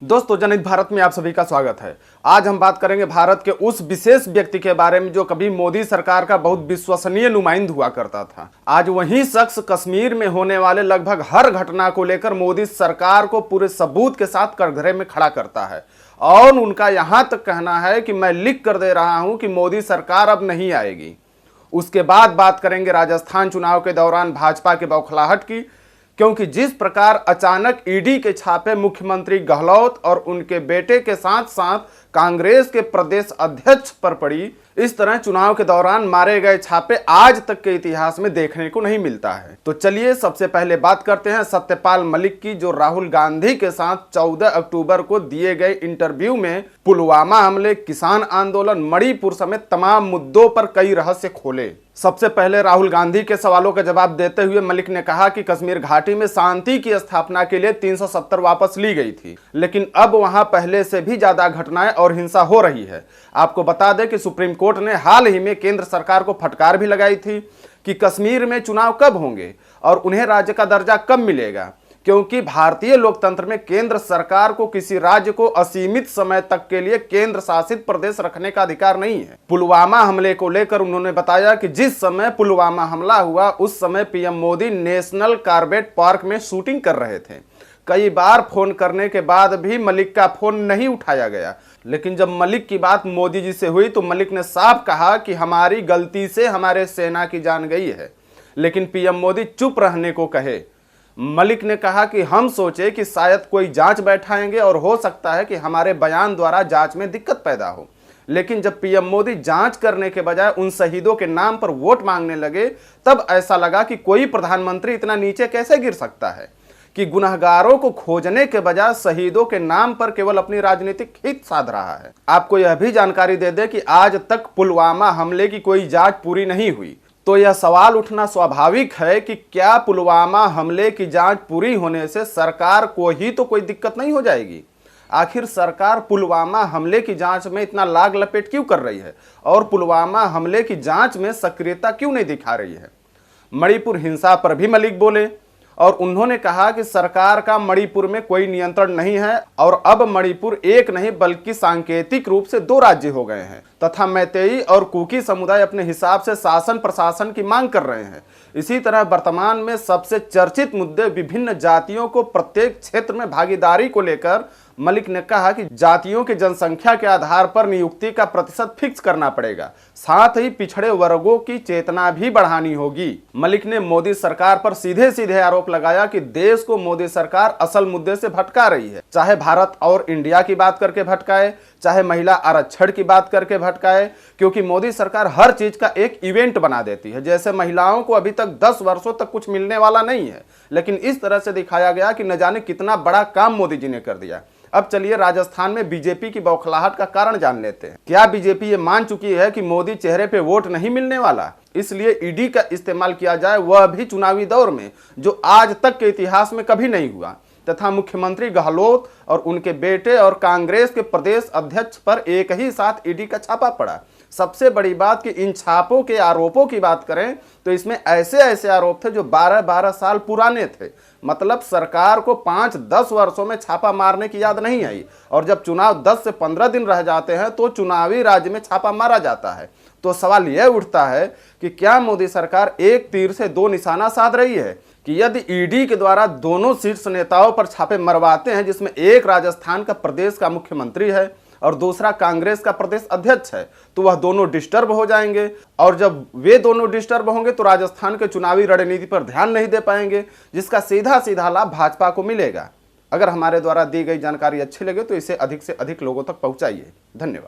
दोस्तों, जनहित भारत में आप सभी का स्वागत है। आज हम बात करेंगे भारत के उस विशेष व्यक्ति के बारे में जो कभी मोदी सरकार का बहुत विश्वसनीय नुमाइंद हुआ करता था। आज वही शख्स कश्मीर में होने वाले लगभग हर घटना को लेकर मोदी सरकार को पूरे सबूत के साथ कटघरे में खड़ा करता है और उनका यहां तक कहना है कि मैं लिख कर दे रहा हूं कि मोदी सरकार अब नहीं आएगी। उसके बाद बात करेंगे राजस्थान चुनाव के दौरान भाजपा के बौखलाहट की, क्योंकि जिस प्रकार अचानक ईडी के छापे मुख्यमंत्री गहलोत और उनके बेटे के साथ साथ कांग्रेस के प्रदेश अध्यक्ष पर पड़ी, इस तरह चुनाव के दौरान मारे गए छापे आज तक के इतिहास में देखने को नहीं मिलता है। तो चलिए सबसे पहले बात करते हैं सत्यपाल मलिक की, जो राहुल गांधी के साथ 14 अक्टूबर को दिए गए इंटरव्यू में पुलवामा हमले, किसान आंदोलन, मणिपुर समेत तमाम मुद्दों पर कई रहस्य खोले। सबसे पहले राहुल गांधी के सवालों का जवाब देते हुए मलिक ने कहा कि कश्मीर घाटी में शांति की स्थापना के लिए 370 वापस ली गई थी, लेकिन अब वहां पहले से भी ज्यादा घटनाएं और हिंसा हो रही है। आपको बता दें कि सुप्रीम कोर्ट ने हाल ही में केंद्र सरकार को फटकार भी लगाई थी कि कश्मीर में चुनाव कब होंगे और उन्हें राज्य का दर्जा कब मिलेगा, क्योंकि भारतीय लोकतंत्र में केंद्र सरकार को किसी राज्य को असीमित समय तक के लिए केंद्र शासित प्रदेश रखने का अधिकार नहीं है। पुलवामा हमले को लेकर उन्होंने बताया कि जिस समय पुलवामा हमला हुआ उस समय PM Modi national Corbett park में शूटिंग कर रहे थे। कई बार फोन करने के बाद भी मलिक का फोन नहीं उठाया गया, लेकिन जब मलिक की बात मोदी जी से हुई तो मलिक ने साफ कहा कि हमारी गलती से हमारे सेना की जान गई है, लेकिन पीएम मोदी चुप रहने को कहे। मलिक ने कहा कि हम सोचे कि शायद कोई जांच बैठाएंगे और हो सकता है कि हमारे बयान द्वारा जांच में दिक्कत पैदा हो, लेकिन जब पीएम मोदी जांच करने के बजाय उन शहीदों के नाम पर वोट मांगने लगे तब ऐसा लगा कि कोई प्रधानमंत्री इतना नीचे कैसे गिर सकता है कि गुनहगारों को खोजने के बजाय शहीदों के नाम पर केवल अपनी राजनीतिक हित साध रहा है। आपको यह भी जानकारी दे दे कि आज तक पुलवामा हमले की कोई जांच पूरी नहीं हुई, तो यह सवाल उठना स्वाभाविक है कि क्या पुलवामा हमले की जांच पूरी होने से सरकार को ही तो कोई दिक्कत नहीं हो जाएगी। आखिर सरकार पुलवामा हमले की जांच में इतना लाग लपेट क्यों कर रही है और पुलवामा हमले की जांच में सक्रियता क्यों नहीं दिखा रही है। मणिपुर हिंसा पर भी मलिक बोले और उन्होंने कहा कि सरकार का मणिपुर में कोई नियंत्रण नहीं है और अब मणिपुर एक नहीं बल्कि सांकेतिक रूप से 2 राज्य हो गए हैं तथा मैतेई और कुकी समुदाय अपने हिसाब से शासन प्रशासन की मांग कर रहे हैं। इसी तरह वर्तमान में सबसे चर्चित मुद्दे विभिन्न जातियों को प्रत्येक क्षेत्र में भागीदारी को लेकर मलिक ने कहा कि जातियों की जनसंख्या के आधार पर नियुक्ति का प्रतिशत फिक्स करना पड़ेगा, साथ ही पिछड़े वर्गों की चेतना भी बढ़ानी होगी। मलिक ने मोदी सरकार पर सीधे सीधे आरोप लगाया कि देश को मोदी सरकार असल मुद्दे से भटका रही है, चाहे भारत और इंडिया की बात करके भटकाए, चाहे महिला आरक्षण की बात करके भटकाए, क्योंकि मोदी सरकार हर चीज का एक इवेंट बना देती है। जैसे महिलाओं को अभी तक 10 वर्षों तक कुछ मिलने वाला नहीं है, लेकिन इस तरह से दिखाया गया कि न जाने कितना बड़ा काम मोदी जी ने कर दिया। अब चलिए राजस्थान में बीजेपी की बौखलाहट का कारण जान लेते हैं। क्या बीजेपी ये मान चुकी है कि मोदी चेहरे पे वोट नहीं मिलने वाला, इसलिए ईडी का इस्तेमाल किया जाए, वह भी चुनावी दौर में, जो आज तक के इतिहास में कभी नहीं हुआ, तथा मुख्यमंत्री गहलोत और उनके बेटे और कांग्रेस के प्रदेश अध्यक्ष पर एक ही साथ ईडी का छापा पड़ा। सबसे बड़ी बात कि इन छापों के आरोपों की बात करें तो इसमें ऐसे ऐसे आरोप थे जो 12-12 साल पुराने थे। मतलब सरकार को 5-10 वर्षों में छापा मारने की याद नहीं आई और जब चुनाव 10 से 15 दिन रह जाते हैं तो चुनावी राज्य में छापा मारा जाता है। तो सवाल यह उठता है कि क्या मोदी सरकार एक तीर से 2 निशाना साध रही है कि यदि ईडी के द्वारा दोनों शीर्ष नेताओं पर छापे मरवाते हैं, जिसमें एक राजस्थान का प्रदेश का मुख्यमंत्री है और दूसरा कांग्रेस का प्रदेश अध्यक्ष है, तो वह दोनों डिस्टर्ब हो जाएंगे और जब वे दोनों डिस्टर्ब होंगे तो राजस्थान के चुनावी रणनीति पर ध्यान नहीं दे पाएंगे, जिसका सीधा सीधा लाभ भाजपा को मिलेगा। अगर हमारे द्वारा दी गई जानकारी अच्छी लगे तो इसे अधिक से अधिक लोगों तक पहुंचाइए। धन्यवाद।